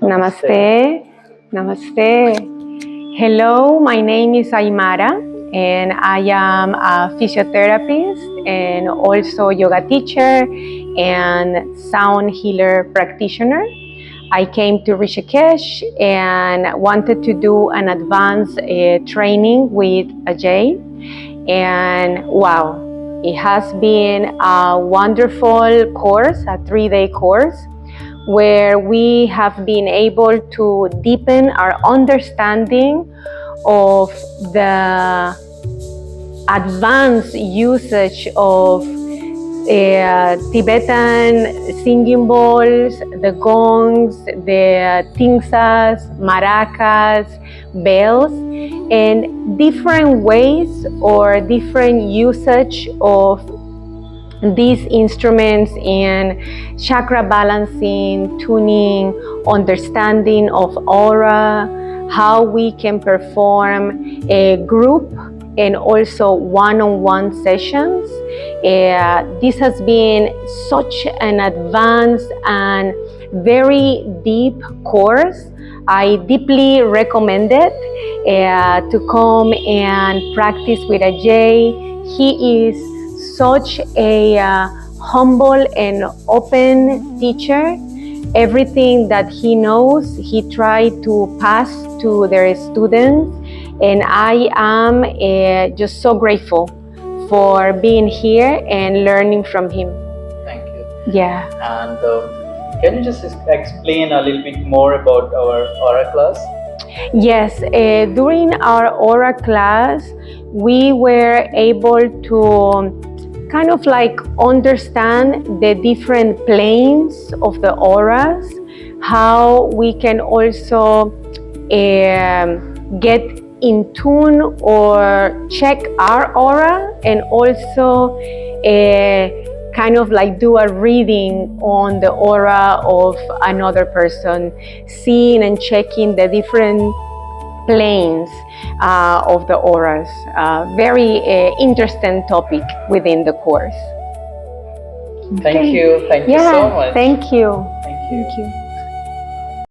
Namaste. Namaste. Hello, my name is Aymara, and I am a physiotherapist and also yoga teacher and sound healer practitioner. I came to Rishikesh and wanted to do an advanced training with Ajay, and wow, it has been a wonderful course, a 3-day course, where we have been able to deepen our understanding of the advanced usage of Tibetan singing bowls, the gongs, the tingsas, maracas, bells, and different ways or different usage of these instruments in chakra balancing, tuning, understanding of aura, how we can perform a group and also one-on-one sessions. This has been such an advanced and very deep course. I deeply recommend it to come and practice with Ajay. He is such a humble and open teacher. Everything that he knows, he tried to pass to their students, and I am just so grateful for being here and learning from him. Thank you. Yeah. And can you just explain a little bit more about our aura class? Yes, during our aura class, we were able to kind of like understand the different planes of the auras, how we can also get in tune or check our aura, and also kind of like do a reading on the aura of another person, seeing and checking the different planes of the auras. Very interesting topic within the course. Thank you so much. Thank you. Thank you. Thank you.